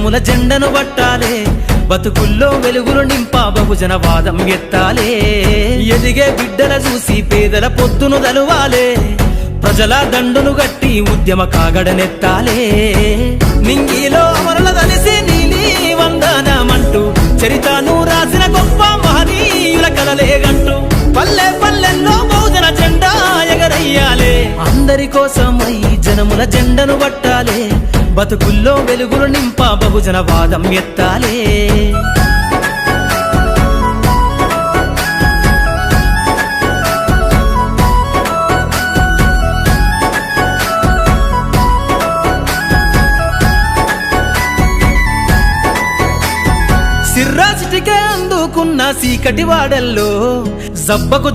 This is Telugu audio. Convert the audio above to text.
జనముల జెండను పట్టాలే బతుకుల్లో వెలుగులు నింపా బహుజన వాదం ఎత్తాలే ఎదిగే బిడ్డల చూసి పేదల పొద్దును దలువాలే ప్రజల దండును గట్టి ఉద్యమ కాగడనెత్తాలే నింగిలో అమరుల దలిసి నీలి వందనమంటూ చరితను రాసిన గొప్ప మహనీయుల కలలేగంటూ పల్లె పల్లెల్లో బహుజన జెండా ఎగరయ్యాలే అందరి కోసమై జనముల జెండను పట్టాలే బతుకుల్లో వెలుగులు నింపా బహుజన వాదం ఎత్తాలే సిర్రాసిటికే అందుకున్న సీకటి వాడల్లో జబ్బకు